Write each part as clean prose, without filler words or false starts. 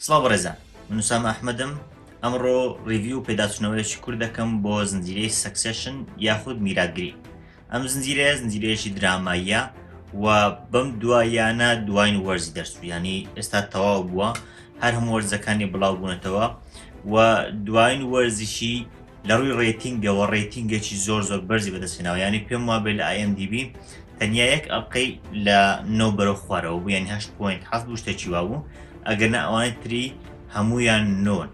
سڵاو بەڕێزان، من وسام ئەحمەدم. ئەمڕۆ ریڤیو و پێداچوونەوەیەکی کورد دەکەم بۆ زنجیرەی سەکسێشن یاخود میراگری. ئەم زنجیرەیەکی دراماییە و بەم دواییانە دوایین وەرزی دەرچوو، ینی ئێستا تەواو بووە، هەر هەموو وەرزەکانی بڵاو بوونەتەوە و دوایین وەرزیشی لە ڕووی ڕێتینگەوە ڕێتینگێکی زۆر بەرزی بەدەستێناوە، ینی پێم وابێ لە IMDb تەنیا یەک ئەڵلقەی لە 9 بەرەو خوارەوە بوو، یانی 8.7 بوو شتێکی وا بوو، ئەگەرنە ئەوانەی تری هەمویان نۆن،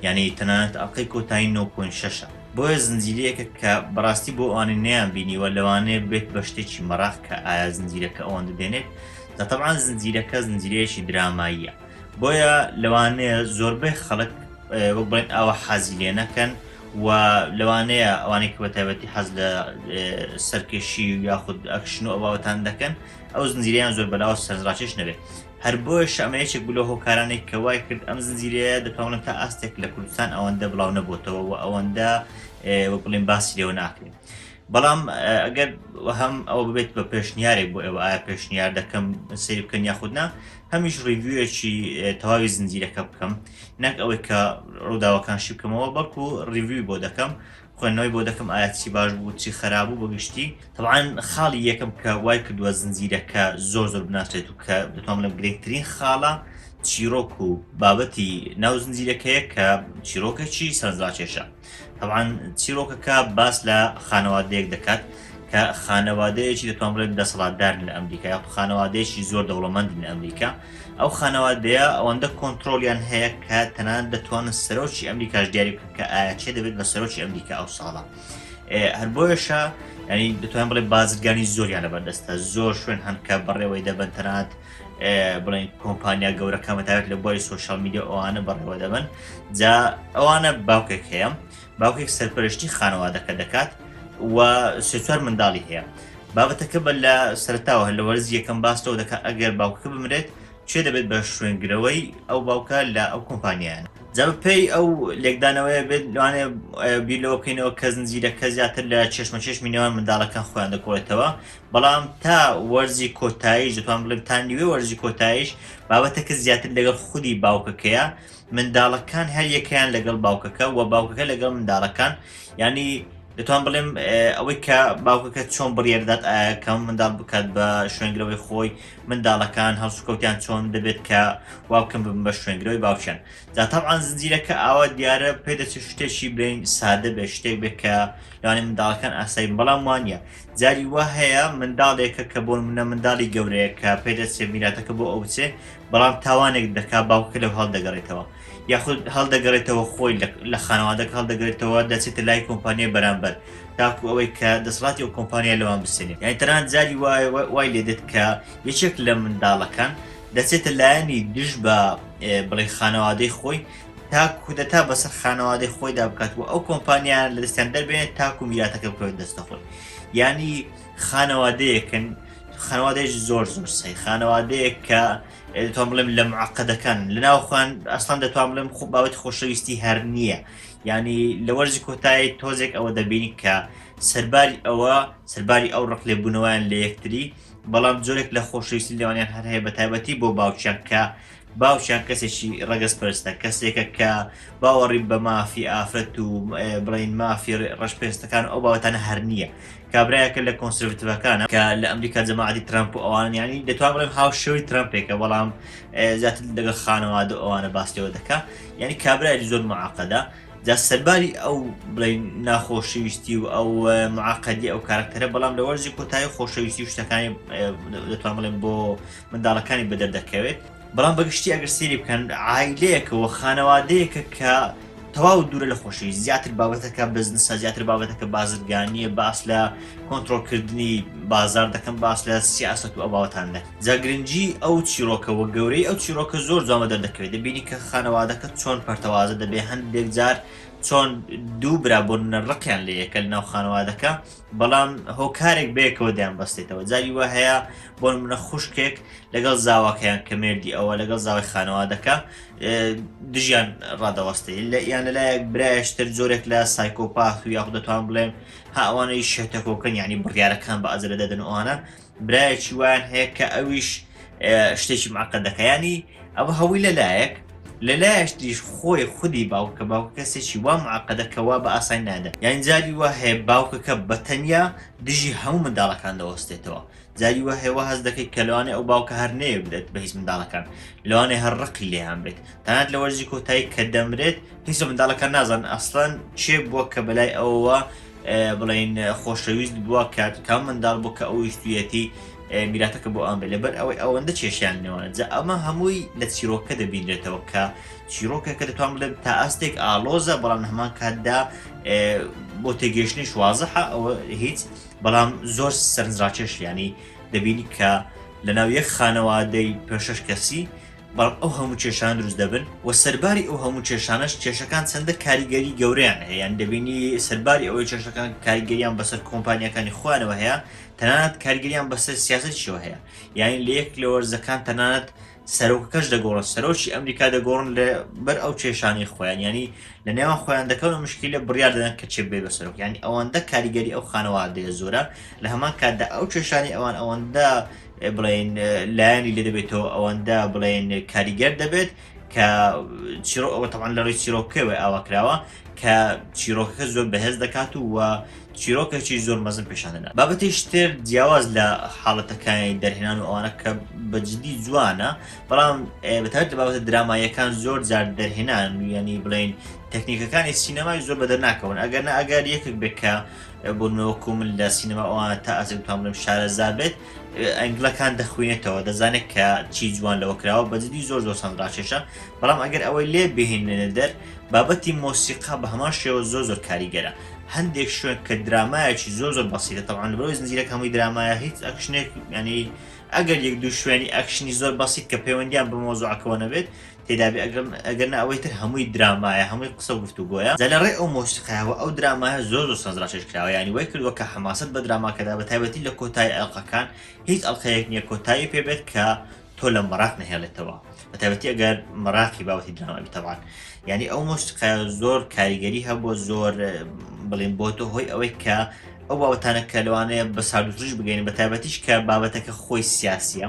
یعنی تەنانەت ئەڵلقەی کۆتایی 9.6. بۆیە زنجیرەیەکە کە بەڕاستی بۆ ئەوانەی نەیان بینیوە لەوانەیە بێت بە شتێکی مەڕاق کە ئایا زنجیرەکە ئەوەندە دێنێت. دەتەبعاً زنجیرەکە زنجیرەیەکی دراماییە، بۆیە لەوانەیە زۆربەی خەڵک وەک بڵێن ئاوە حەزی لێ نەکەن و لەوانەیە ئەوانەی کە بە تایبەتی حەز لە سەرکێشی یاخود ئەکشن و ئەوەتان دەکەن ئەو زنجیرەیان زۆر بەلاوە سەرنجڕاکێش نەبێت. هەر بۆیە شەمەیەکێک بوو لە هۆکارانێک کە وای کرد ئەم زنجیرەیە دەتوانن تا ئاستێک لە کوردستان ئەوەندە بڵاو نەبووتەوە و ئەوەندە وەک بڵێن باسی لێوە ناکرێت. بەڵام ئەگەر هەم ئەوە ببێت بە پێشنیارێک بۆ ئێوە ئایا پێشنیار دەکەم سەیری بکەن یاخودنا، هەمیش ریڤیوەکی تەواوی زنجیرەکە بکەم، نەک ئەوەی کە ڕووداوەکانشی بکەمەوە، بەڵکو ریڤیوی بۆ دەکەم، خوێندنەوەی بۆ دەکەم ئایا چی باش بوو چی خراپ بوو بەگشتی. طبعاً خاڵی یەکەم کە وای کردووە زنجیرەکە زۆر بناسرێت و کە دەتوانم لە گرنگترین خاڵە چیرۆک و بابەتی ناو زنجیرەکەیە کە چیرۆکێکی سەرنجڕاکێشە. طبعاً چیرۆکەکە باس لە خانەوادەیەک دەکات کە خانەوادەیەکی دەتوان بڵێت دەسەڵاتدارن لە ئەمریکا یا خانەوادەیەکی زۆر دەوڵەمەندن لە ئەمریکا. ئەو خانەوادەیە ئەوەندە کۆنتترۆلیان هەیە کە تەنانەت دەتوانن سەرۆکی ئەمریکاش دیاری بکەن کە ئایا چێ دەبێت بە سەرۆکی ئەمریکا ئەو ساڵە. هەر بۆیەشە ینی دەتوانین بڵێ بازرگانی زۆریان لەبەردەستە، زۆر شوێن هەن کە بەڕێوەی دەبن، تەنانەت بڵێن کۆمپانیا گەورەکە مەتاوێت لە بۆی سۆشال میدیا ئەوانە بەڕێوە دەبن. جا ئەوانە باوکێک هەیە، باوکێک سەرپەرشتی خانەوادەکە دەکات و سێ-چوار منداڵی هەیە. بابەتەکە بە لە سەرتاوە لە وەرزی یەکەم باستەوە دەکات ئەگەر باوکەکە بمرێت چێ دەبێت بە شوێنگرەوەی ئەو باوکە لە ئەو کۆمپانیایانە. جا پێی ئەو لێکدانەوەی بێت لەوانەیە بیرلەوە بکەینەوە کە زنجیرەکە زیاتر لە چێشمەچێشمی نێوان منداڵەکان خۆیان دەکۆڵێتەوە، بەڵام تا وەرزی کۆتاییش دەتوان بڵێم تا نیوێ وەرزی کۆتاییش بابەتەکە زیاتر لەگەڵ خودی باوکەکەیە، منداڵەکان هەر یەکەیان لەگەڵ باوکەکە و باوکەکە لەگەڵ منداڵەکان، ینی دەتوان بڵێم ئەوەی کە باوکەکە چۆن بڕیاردات ئاکەم منداڵ بکات بە شوێنگرەوەی خۆی، منداڵەکان هەڵسوکەوتیان چۆن دەبێت کە واوکەم ببن بە شوێنگرەوەی باوکیان. جا تەبعاً زنجیرەکە ئاوا دیارە پێدەچێت شتێکی بڵێن سادە بێ، شتێک بێت کە لەوانەیە منداڵەکان ئاسایی، بەڵام وانە جاری وا هەیە منداڵێکە کە بۆ منە منداڵی گەورەیە کە پێدەچێت میراتەکە بۆ ئەو بچێ، بەڵام تاوانێک دەکات باوکە لەو هەڵدەگەڕێتەوە یاخود هەڵدەگەڕێتەوە خۆی لە خانەوادەکە هەڵدەگرێتەوە، دەچێتە لای کۆمپانیای بەرامبەر تاکو ئەوەی کە دەسڵاتی ئەو کۆمپانیا لەوان بسێنێت. یعنی تەنانەت جاری وای لێ دێت کە یەکێک لە منداڵەکان دەچێتە لایەنی دژ بە بڵێ خانەوادەی خۆی تاکو دەتا بەسەر خانەوادەی خۆیدا بکات و ئەو کۆمپانیان لە دەستیان دەربێنێت تاکو میراتەکە بکەوێت دەستەخۆی. ینی خانەوادەیەکن، خانەوادەیەک زۆر سەی، خانەوادەیەک کە دەتوان بڵێم لە معقەدەکان لەناوخۆیان ئەسڵان دەتوان بڵێم بابەتی خۆشەویستی هەر نییە. ینی لە وەرزی کۆتایی تۆزێک ئەوە دەبینی کە سەرباری ئەو ڕق لێبوونەوەیان لە یەکتری، بەڵام جۆرێک لە خۆشەویستی لەوانیان هەر هەیە بە تایبەتی بۆ باوچیان کە باوچیان کەسێکی ڕەگەزپەرستە، کەسێکە کە باوەڕی بە مافی ئافرەت و بڵین مافی ڕەشپێستەکان ئەو باوەتانە هەر نییە. کابراایەکە لە کۆنسرواتیڤەکانە کە لە ئەمریکا جەماعەتی ترامپ و ئەوان، ینی دەتوان بڵێم هاوشێوەی ترامپێکە، بەڵام زیاتر لەگەڵ خانەوادە ئەوانە باستەوە دەکات، ینی کابراایکی زۆر معقەدە. جا سەرباری ئەو بڵین ناخۆشەویستی و ئەو معقەدی ئەو کارکتەرە، بەڵام لە وەرزی کۆتایی خۆشەویستی و شتەکانی دەتوان بڵێم بۆ منداڵەکانی بەدەردەکەوێت. بەڵام بەگشتی ئەگەر سێری بکەن عایلەیەکەوە خانەوادەیەکە کە تەواو دوورە لە خۆشەویستی، زیاتر بابەتەکە بزنسە، زیاتر بابەتەکە بازرگانیە، باس لە کۆنتترۆلکردنی بازار دەکەم، باس لە سیاست و ئەوباوەتان دە. جا گرنگی ئەو چیرۆکەوە گەورەی ئەو چیرۆکە زۆر جوامە دەردەکەوێت، دەبینی کە خانەوادەکە چۆن پەرتەوازە دەبێ، هەندێک جار چۆن دوو برا بۆ ڕقیان لە یەکە لە ناو خانەوادەکە، بەڵام هۆکارێک بەیەکەوە دەیان بەستێتەوە. جاری وە هەیە بۆ منە خوشکێک لەگەڵ زاواکەیان کە مێردی ئەوە لەگەڵ زاوای خانەوادەکە دژیان ڕادەوەستەی، یان لەلایەک برایشتر جۆرێک لە سایکۆپاث و یاخود دەتوان بڵێم ئەوانەی شێتەکۆکەن، ینی بڕیارەکان بە ئەجرە دەدەن ئەوانە برایەکی وایان هەیە کە ئەویش شتێکی معقەدەکە، ینی ئەوە هەووی لەلایەک لەلایەش دیش خۆی خودی باوکە کەسێکی وا معقدە کەوا بە ئاسان نادە، یعنی جاری وا هەیە باوکەکە بەتەنیا دژی هەموو منداڵەکان دەوەستێتەوە، جاری وا هەیە هەست دەکەیت کە لەوانێ ئەو باوکە هەر نەیە بدێت بە هیچ منداڵەکان، لەوانێ هەر ڕقی لێیان بێت، تەنانەت لە وەرزی کۆتایی کە دەمرێت هیچ لە منداڵەکان نازان ئەسڵەن چێ بووە کە بەلای ئەوەوە بڵین خۆشەویست بووە کام منداڵ بوو کە ئەو ویستویەتی میراتەکە بۆ ئەم بێ لەبەر ئەوەی ئەوەندە کێشیان نێوانە جا ئەمە هەمووی لە چیرۆکە دەبینرێتەوە کە چیرۆکەکە دەتوان بڵێن تا ئاستێک ئالۆزە بەڵام هەمان کاتدا بۆ تێگەشتنیش وازەحە ئەوە هیچ بەڵام زۆر سەرنجڕاکێش ینی دەبینی کە لە ناو یەک خانەوادەی پێشەش کەسی بەڵام ئەو هەموو کێشان دروست دەبن و سەرباری ئەو هەموو کێشانش کێشەکان چەندە کاریگەری گەورەیان هەیە یان دەبینی سەرباری ئەوەی کێشەکان کاریگەریان بەسەر کۆمپانیەکانی خۆیانەوە هەیە تەنانەت کاریگەریان بەسەر سیاسەتیشەوە هەیە یانی لە یەک لە وەرزەکان تەنانەت سەرۆکەکەش دەگۆڕن سەرۆکی ئەمریکا دەگۆڕن لە بەر ئەو کێشانی خۆیان ینی لە نێوان خۆیان دەکەون و مشکلە بڕیار دەدەن کە چێ بێ بە سەرۆک ینی ئەوەندە کاریگەری ئەو خانەوادەیە زۆرە لە هەمان کاتدا ئەو کێشانی ئەوان ئەوەندە بڵین لایەنی لێ دەبێتەوە ئەوەندە بڵێن کاریگەر دەبێت کە ئەوە تەوان لە ڕێی چیرۆکەوە ئاواکراوە کە چیرۆکەکە زۆر بەهێز دەکات و چیرۆکێکی زۆر مەزن پیشاندەدا بابەتیش تر جیاواز لە حاڵەتەکانی دەرهێنان و ئەوانە کە بەجددی جوانە بەڵام بەتابەت لە بابەتە دراماییەکان زۆر جار دەرهێنان ینی بڵین تەکنیکەکانی سینەمای زۆر بەدەر ناکەون ئەگەر ئەگەر یەکێک بێکە بۆنەوەکو من لە سینەما ئەوانە تا ئازێک توان بڵێم شارەزا بێت ئەنگلەکان دەخوێنێتەوە دەزانێت کە چی جوان لەوە کراوە بەجددی زۆر زۆر سەنجڕاکێشە بەڵام ئەگەر ئەوەی لێ بهێنێنە دەر بابەتی مۆسیقا بە هەمان شێوە زۆر زۆر کاریگەرە هەندێک شوێن کە درامایەکی زۆر زۆر بەسیتە تەوان لەبەرەوەی زنجیرەک هەمووی درامایە هیچ ئەکشنێک ینی ئەگەر یەک دوو شوێنی ئەکشنی زۆر بەسیت کە پەیوەندیان بە مۆزوعەکەەوە نەبێت تێدابێ ئەگەر ئەوەی تر هەمووی درامایە هەمووی قسە و گفتوگۆیە جا لە ڕێی ئەو مۆسیقایەوە ئەو درامایە زۆر زۆر سەنجڕاکێش کراوە ینی وای کردووە کە حەماست بە دراماکەدا بە تایبەتی لە کۆتایی ئەڵقەکان هیچ ئەڵقەیەک نییە کۆتایی پێبێت کە تۆ لە مەراق نەهێڵێتەوە بە تایبەتی ئەگەر مەراقی بابەتی دراماوی تەبعان یعنی ئەو مۆسیقایە زۆر کاریگەری هەبووە زۆر بڵێن بۆ تۆ هۆی ئەوەی کە ئەو بابەتانە کە لەوانەیە بە ساردوتریش بگەین بە تایبەتیش کە بابەتەکە خۆی سیاسیە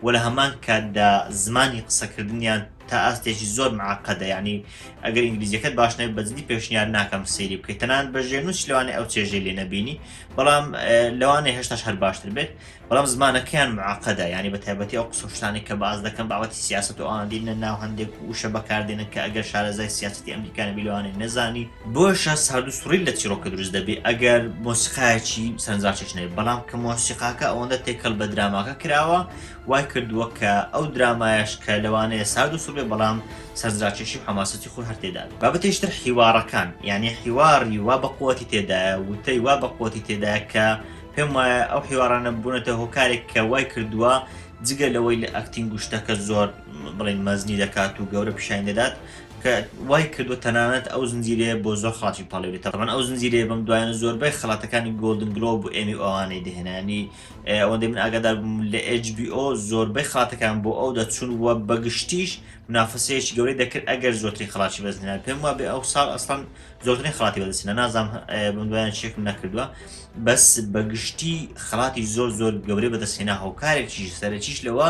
و لە هەمان کاتدا زمانی قسەکردنیان تا ئاستێکی زۆر معقدە ینی ئەگەر ئینگلیزیەکەت باشنێ بەجددی پێشنیار ناکەم سەیری بکەیت تەنانەت بە ژێنووس لەوانەیە ئەو چێژەی لێ نەبینی بەڵام لەوانەیە هێشتاش هەر باشتر بێت بەڵام زمانەکەیان معقدە ینی بە تایبەتی ئەو قسەشتانی کە باز دەکەم بابەتی سیاست و ئاندینە ناو هەندێک وشە بەکاردێنن کە ئەگەر شارەزای سیاستی ئەمریکانە بیلوانێ نەزانی بۆشە سارد و سوڕی لە چیرۆکە دروست دەبێت ئەگەر مۆسیقایەکی سەرنجڕاکێش نەبێت بەڵام کە مۆسیقاکە ئەوەندە تێکەڵ بە دراماکە کراوە وای کردووە کە ئەو درامایش کە لەوانەیە سارد و سوڕ بێ بەڵام سەرنجڕاکێشی و حەماسەتی خۆی هەر تێدا بابەتێشتر حیوارەکان یعنی حیواری وا بەقوەتی تێدایە وتەی وا بەقوەتی تێدایە کە پێم وایە ئەو حیوارانە بوونەتە هۆکارێک کە وای کردووە جگە لەوەی لە ئەکتینگ گوشتەکە زۆر بڵین مەزنی دەکات و گەورە پیشان دەدات کە وای کردو تەنانەت ئەو زنجیرەیە بۆ زۆر خڵاتی پاڵێت تەمان ئەو زنجیرەیە بەم دوایانە زۆربەی خڵاتەکانی گۆلدن گلۆب و ئێمی ئەوانەی دەهێنانی ئەوەندەی من ئاگادار بووم لە HBO زۆربەی خڵاتەکان بۆ ئەو دەچون وە بەگشتیش منافسەیەکی گەورەی دەکرد ئەگەر زۆرتری خڵاتی بەزنێنان پێم وابێ ئەو ساڵ ئەسڵان زۆرترین خڵاتی بەدەستێنە نازام بەم دوایان شێکم نەکردووە بەس بەگشتی خڵاتی زۆر زۆر گەورەی بەدەستهێنا هۆکارێکی سەرەکیش لەوە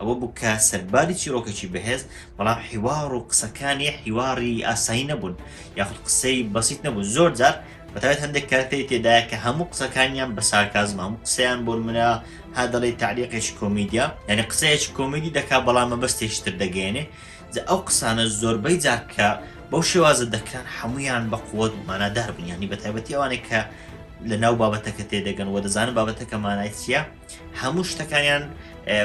ئەوە بوو کە سەرباری چیرۆکێکی بەهێز بەڵام حیوار و قسەکانی حیواری ئاسایی نەبوون یاخود قسەی بەسیت نەبوو زۆر جار بەتابەت هەندێک کارکتەری تێدایە کە هەموو قسەکانیان بە سارکازم هەموو قسەیان بۆ منە ها دەڵێ تعلیقێکی کۆمیدیا یعنی قسەیەکی کۆمیدی دەکا بەڵام مەبەستێکتر دەگەێنێ ئەو قسانە زۆربەی جار کە بەو شێوازە دەکران هەمویان بە قووەت مانادار بوون ینی بە تایبەتی ئەوانێک کە لە ناو بابەتەکە تێدەگەن و دەزانن بابەتەکە مانای چییە هەموو شتەکانیان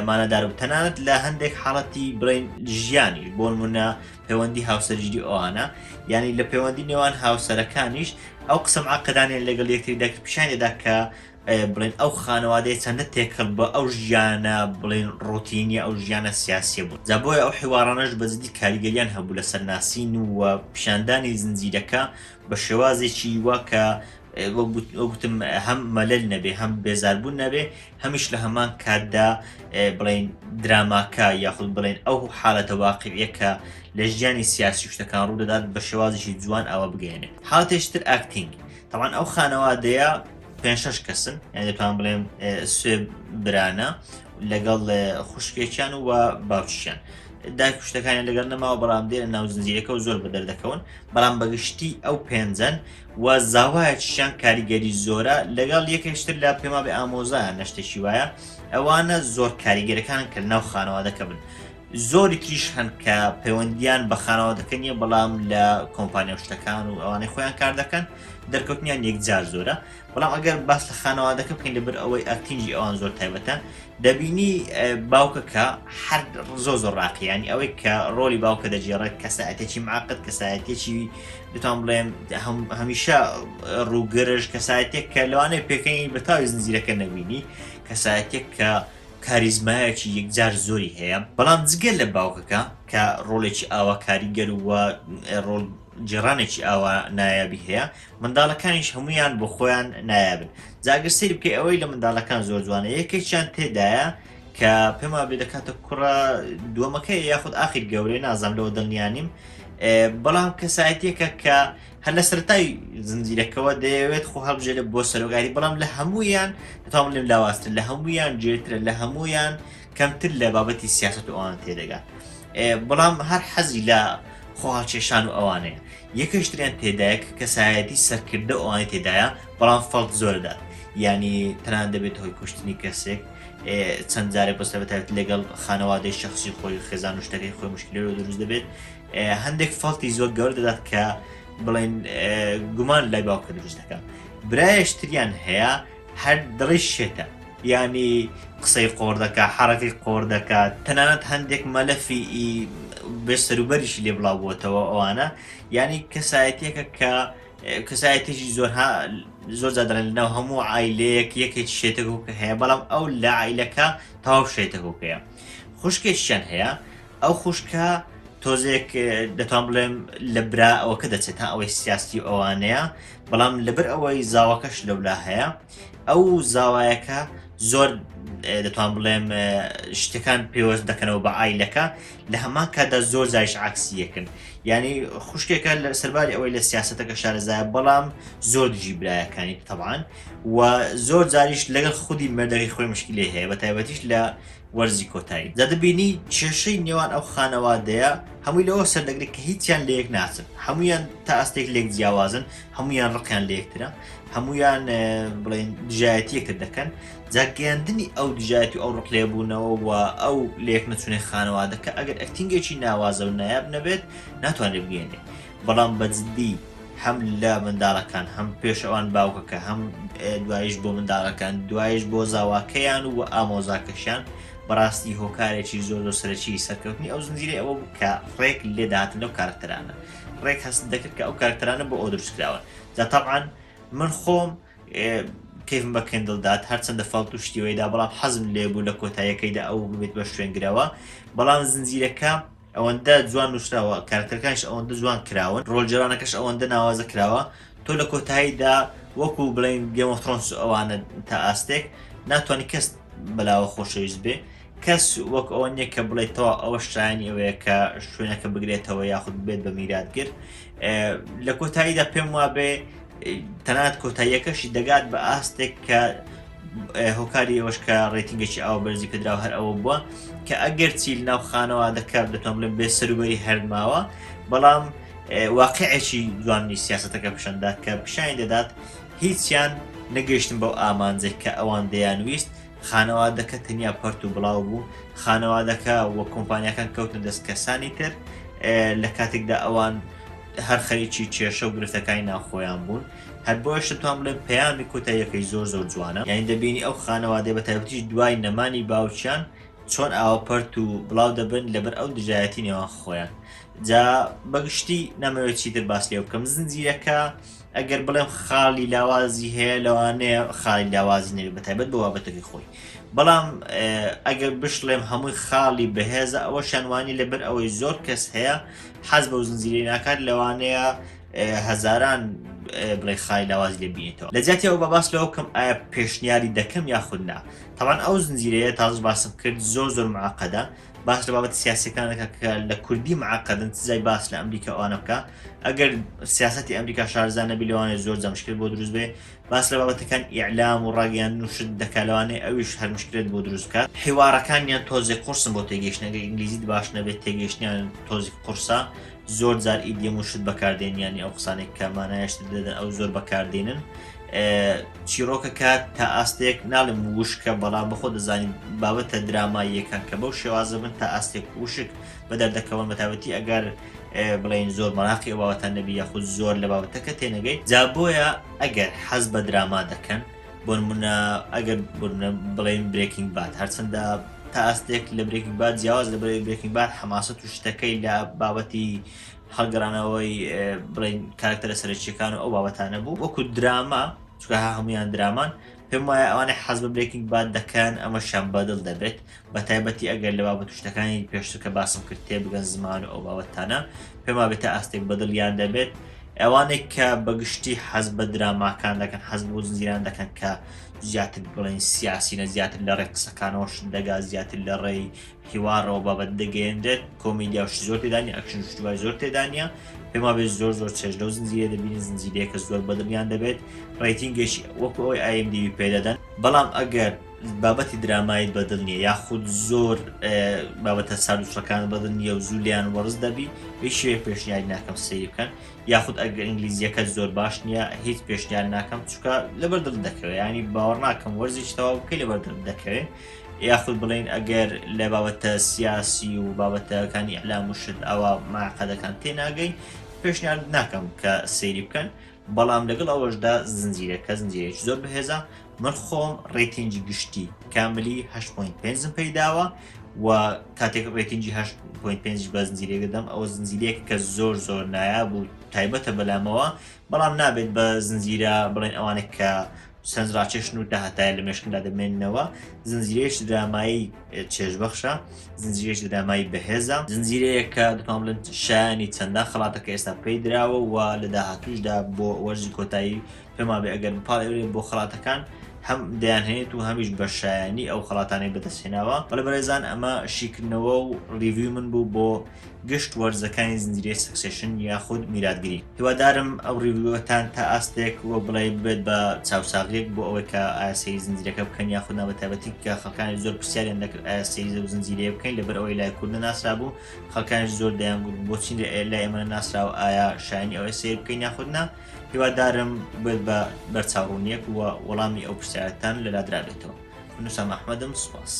مانەدار و تەنانەت لە هەندێک حاڵەتی بڵین ژیانی بۆ نمونە پەیوەندی هاوسەرگیری ئەوانە ینی لە پەیوەندی نێوان هاوسەرەکانیش ئەو قسە معقدانیان لەگەڵ یەکتری دەکرد پیشان دەدا کە بڵین ئەو خانەوادەیە چەندە تێکەڵ بە ئەو ژیانە بڵین ڕۆتینی ئەو ژیانە سیاسی بوو جا بۆیە ئەو حیوارانەش بەجددی کاریگەریان هەبوو لە سەرناسین و پیشاندانی زنجیرەکە بە شێوازێکی وا کە وەگوتم هەم مەلەل نەبێ هەم بێزاربوون نەبێ هەمیش لە هەمان کاتدا بڵین دراماکە یاخود بڵین ئەو حالەتە واقعیە کە لە ژیانی سیاسی شتەکان ڕوودەدات بە شێوازێکی جوان ئەوە بگەێنێت حالەتێشتر ئاکتینگ تاوان ئەو خانەوادەیە 5-6 کەسن یعنی دەتوان بڵێم سوێ برانە لەگەڵ خوشکێکیان و باوچیان دایک شتەکانی لەگەڵ نەماوە بەڵام دێنە ناو زنجیرەکە و زۆر بەدەر دەکەون بەڵام بەگشتی ئەو پێنجەن و زاوایەکیشیان کاریگەری زۆرە لەگەڵ یەکێشتر لە پێما بێ ئامۆزایان نەشتێکی وایە ئەوانە زۆر کاریگەرەکان کە ناو خانەوادەکە بن زۆری تریش هەن کە پەیوەندیان بە خانەوادەکە نییە بەڵام لە کۆمپانیا شتەکان و ئەوانەی خۆیان کار دەکەن دەرکەوتنیان یەکجار زۆرە بەڵام ئەگەر باس لە خانەوادەکە بکەین لەبەر ئەوەی ئەکتینجی ئەوان زۆر تایبەتە دەبینی باوکەکە هەر زۆر ڕاقییانی ئەوەی کە ڕۆلی باوکە دەجێڕێت کەسایەتێکی معقد کەسایەتێکی دەتوان بڵێم هەمیشە ڕووگەرش کەسایەتێک کە لەوانەیە پێکەنی بە تاوی زنجیرەکە نەبینی کەسایەتێک کە کاریزمایەکی یەکجار زۆری هەیە بەڵام جگەل لە باوکەکە کە ڕۆڵێکی ئاوا کاریگەر وە ڕۆڵ جێڕانێکی ئاوا نایابی هەیە منداڵەکانیش هەمویان بۆ خۆیان نایابن جاگەر سەیری بکەی ئەوەی لە منداڵەکان زۆر جوانە یەکێکیان تێدایە کە پێما بێ دەکاتە کوڕە دووەمەکەی یاخود ئاخیر گەورەی نازام لەوە دڵنیانیم بەڵام کەسایەتێکە کە هەر لە سەرەتای زنجیرەکەەوە دەیەوێت خۆ هەڵبژێرە بۆ سەرۆگاری بەڵام لە هەمویان دەتوان بڵێم لاواستر لە هەمویان جێترە لە هەمویان کەمتر لە بابەتی سیاست و ئەوان تێدەگات بەڵام هەر حەزی لە خۆهاڵکێشان و ئەوانەیە یەکەشتریان تێدایە کەسایەتی سەرکردە ئەوانەی تێدایە بەڵام فەڵک زۆردات ینی تەنان دەبێت هۆی کوشتنی کەسێک چەند جارێک بەستە بەتابێت لەگەڵ خانەوادەی شخصی خۆی خێزان و شتەکەی خۆی مشکلەوە دروست دەبێت هەندێک فەڵتی زۆر گەور دەدات کە بڵێن گومان لای باوکە دروست دەکات برایشتریان هەیە هەر دڵی شێتە ینی قسەی قۆڕ دەکات حرەکەی قۆڕ دەکات تەنانەت هەندێک مەلەفی بێسەروبەریشی لێ بڵاو بووتەوە ئەوانە ینی کەسایەتێکە کە کەسایەتێکی زۆر زادرن لەناو هەموو عیلەیەک یەکێک شێتەکە هەیە بەڵام ئەو لە عیلەکە تاو شێتەکەیە خوشکێکیان هەیە ئەو خوشکە تۆزێک دەتوان بڵێم لە برا ئەوەکە دەچێت تا ئەوەی سیاستی ئەوانەیە بەڵام لەبەر ئەوەی زاواکەش لەولا هەیە ئەو زاوایەکە زۆر دەتوان بڵێم شتەکان پێوەست دەکەنەوە بە ئایلەکە لە هەمان کادا زۆر زایش عکسیەکن ینی خوشکێکە لە سەرباری ئەوەی لە سیاستەکە شارەزایە بەڵام زۆر دژی برایەکانی تەبعاان و زۆر جاریش لەگەڵ خودی مردەکەی خۆی مشکلێ هەیە بە تایبەتیش لە وەرزی کۆتایی دەدەبینی کێشەی نێوان ئەو خانەوادەیە هەمووی لەوە سەردەگرێت کە هیچیان لە یەک ناچن هەمویان تا ئەستێک لێک جیاوازن هەمویان ڕقیان لە یەکترە هەمویان بڵێن دژایەتیەکە دەکەن جاگەاندنی ئەو دژایەتی ئەو ڕق لێبوونەوە و ئەو لێک نەچونێ خانەوادەکە ئەگەر ئەکتینگێکی ناوازە و نایاب نەبێت ناتوانێت بگەێنێ بەڵام بەجددی هەم لە منداڵەکان هەم پێش ئەوان باوکەکە هەم دوایش بۆ منداڵەکان دوایش بۆ زاواکەیان و ئامۆزاکەشیان بەڕاستی هۆکارێکی زۆر سەرچی سەرکەوتنی ئەو زنجیرەی ئەوە کە ڕێک لێداهاتن لەو کارکتەرانە ڕێک هەست دەکرد کە ئەو کارکتەرانە بۆ ئەو دروستکراوە جا تەبعاان من خۆم کەیفم بە کندڵدات هەرچەندە فەڵت و شتیوەیدا بەڵام حەزم لێبوو لە کۆتاییەکەیدا ئەو بێت بە شوێنگرەوە بەڵام زنجیرەکە ئەوەندە جوان نووسراوە کارکتەرەکانش ئەوەندە جوان کراون ڕۆڵجێرانەکەش ئەوەندە ناوازە کراوە تۆ لە کۆتاییدا وەکو بڵین گێم ئۆف ترۆنس ئەوانە تا ئاستێک ناتوانانی کەس بەلاوە خۆشەویست بێ کەس وەک ئەوە نییە کە بڵێتەوە ئەوە شایانی ئەوەیە کە شوێنەکە بگرێتەوە یاخود بێت بە میراتگر لە کۆتاییدا پێم وابێ تەنانەت کۆتاییەکەشی دەگات بە ئاستێک کە هۆکاری ئەوەش کە ڕێتینگێکی ئاو بەرزی پێدراوە هەر ئەوە بووە کە ئەگەر چیل ناو خانەوە دەکات دەتوان بڵێن بێ سەروبەری هەرماوە بەڵام واقعێکی جوانی سیاستەکە پیشەندا کە پیشانی دەدات هیچیان نەگەیشتن بەو ئامانجێک کە ئەوان دەیانویست خانەوادەکە تەنیا پەرت و بڵاو بوو خانەوادەکە وە کۆمپانیەکان کەوتن دەست کەسانی تر لە کاتێکدا ئەوان هەر خەریکی کێشە و گرفتەکانی ناوخۆیان بوون هەر بۆیش دەتوان بڵێن پەیامی کۆتاییەکەی زۆر جوانە یعنی دەبینی ئەو خانەوادەی بە تایبەتیش دوای نەمانی باوچیان چۆن ئاوەپەرت و بڵاو دەبن لەبەر ئەو دژایەتی نێوان خۆیان جا بەگشتی نامەوێت چیتر باس لێ بکەم زنجیرەکە ئەگەر بڵێم خاڵی لاوازی هەیە لەوانەیە خاڵی لاوازی نەبێت بە تایبەت بە بابەتەکەی خۆی بەڵام ئەگەر بشڵێم هەمووی خاڵی بەهێزە ئەوە شانوانی لەبەر ئەوەی زۆر کەس هەیە حەز بە زنجیرەی ناکات لەوانەیە هەزاران بڵێ خاڵی لاوازی لێ بینێتەوە لە جاتی ئەو بە باس لەوە بکەم ئایا پێشنیاری دەکەم یاخود نا تەوان ئەو زنجیرەیە تازە باسم کرد زۆر معقەدە باس لە بابەت سیاسیەکانەکە کە لە کوردی معقدن تزای باس لە ئەمریکا ئەوانە بکە ئەگەر سیاسەتی ئەمریکا شارزان نەبی لەوانێ زۆر جەمشکل بۆ دروست بێ باس لە بابەتەکان ئیعلام و ڕاگەیاندن و شت دەکا لەوانەیە ئەویش هەر مشکلێت بۆ دروست بکات حیوارەکانیان تۆزێک قورسن بۆ تێگەیشتنەکە ئینگلیزیت باش نەبێت تێگەیشتیان تۆزێک قورسە زۆر جار ئیدیەم و شت بەکاردێنیانی ئەو قسانێک کە مانایشت دەدەن ئەو زۆر بەکاردێنن چیرۆکەکە تا ئاستێک ناڵم وشکە بەڵام بەخۆ دەزانین بابەتە دراماییەکان کە بەو شێوازە بن تا ئاستێک وشک بە دەردەکەون بەتابەتی ئەگەر بڵین زۆر مەراقی ئەو بابەتان نەبی یاخود زۆر لە بابەتەکە تێنەگەی جا بۆیە ئەگەر حەز بە دراما دەکەن بۆ نمونە ئەگەر بڵین برێکینگ باد هەرچەندە تا ئاستێک لە برێکینگ باد جیاواز لە برێکینگ باد حەماسەت و شتەکەی لە بابەتی هەڵگەڕانەوەی بڵین کارکتەرە سەرچیەکان و ئەو بابەتانە بوو وەکو دراما چکە هەمویان درامان پێم وایە ئەوانەی حەز بە برێکینگ باد دەکەن ئەمە شەم بەدڵ دەبێت بە تایبەتی ئەگەر لە بابەت شتەکانی پێشتر کە باسم کرد تێ بگەن زمان و ئەو بابەتانە پێم وابێت تا ئاستێک بەدڵیان دەبێت ئەوانێک کە بەگشتی حەز بە دراماکان دەکەن حەز بۆ زنجیران دەکەن کە زیاتر بڵین سیاسینە زیاتر لە ڕێ قسەکانەوە دەگا زیاتر لە ڕێی هیوارەوە بابەت دەگەێنرێت کۆمیدیاوش زۆر تێدانی ئەکشن شتوای زۆر تێدانە پێم وابێت زۆر زۆر چێژ لەو زنجیرە دەبینی زنجیرەیەکە زۆر بەدڵیان دەبێت ڕێتینگێکی وەکو ئەوی IMDb پێدەدەن بەڵام ئەگەر بابەتی درامایت بەدڵ نییە یاخود زۆر بابەتە ساردوشەکان بەدڵ نییە و زولیان وەرز دەبی هیچ شوێ پێشنیاری ناکەم سەیری بکەن یاخود ئەگەر ئینگلیزیەکە زۆر باش نییە هیچ پێشنیار ناکەم چکە لەبەر دڵ دەکەوێت ینی باوەڕ ناکەم وەرزیش تەواو بکەی لەبەر دڵ دەکەوێت یاخود بڵین ئەگەر لە بابەتە سیاسی و بابەتەکانی ئەعلام و شت ئەوە معقەدەکان تێناگەی پێشنیار ناکەم کە سەیری بکەن بەڵام لەگەڵ ئەوەشدا زنجیرەکە زنجیرێکی زۆر بەهێزە من خۆم ڕێتینجی گشتی کاملی 8.5 پێداوە و کاتێک ڕێتینجی 8.5 بە زنجیرێگەدەم ئەوە زنجیرێک کە زۆر زۆر نایە بوو تایبەتە بەلامەوە بەڵام نابێت بە زنجیرە بڵێن ئەوانێک کە سنجڕاکێشن و داهاتایە لە مێشکندا دەمێننەوە زنجیرەیەش درامایی چێژبەخشە زنجیرێش درامایی بەهێزە زنجیرەیەکە دەتوانم بڵێن شایانی چەندان خەڵاتەکە ئێستا پێی دراوە و لە داهاتووشدا بۆ وەرزی کۆتایی پێما بێ ئەگەر پاڵێ بۆ خەڵاتەکان هەم دەیانهێنێت و هەمیش بە شایانی ئەو خەڵاتانەی بەدەستهێناوە بەڵێ بەڕێزان ئەمە شیکردنەوە و ریڤیو من بوو بۆ گشت وەرزەکانی زنجیرەی سەکسێشن یاخود میراتگیری هیوادارم ئەو ریڤیوەتان تا ئاستێک وە بڵێ بێت بە چاوساغێک بۆ ئەوەی کە ئاسایی زنجیرەکە بکەن یاخود نابەتابەتی کە خەڵکانی زۆر پرسیاریان دەکرد ئاسایی زە و زنجیرەیە بکەین لەبەر ئەوەی لای کوردە ناسرا بوو خەڵکانیش زۆر دەیانگوت بۆچی لای ئێمە ناسراوە ئایا شایانی ئەوەی سیر بکەین یاخود نا هیوادارم بێت بە بەرچاوڕوونیەک و وەڵامی ئەو پرسیارەتان لەلا درابێتەوە من نووسام ئەحمەدم سوپاس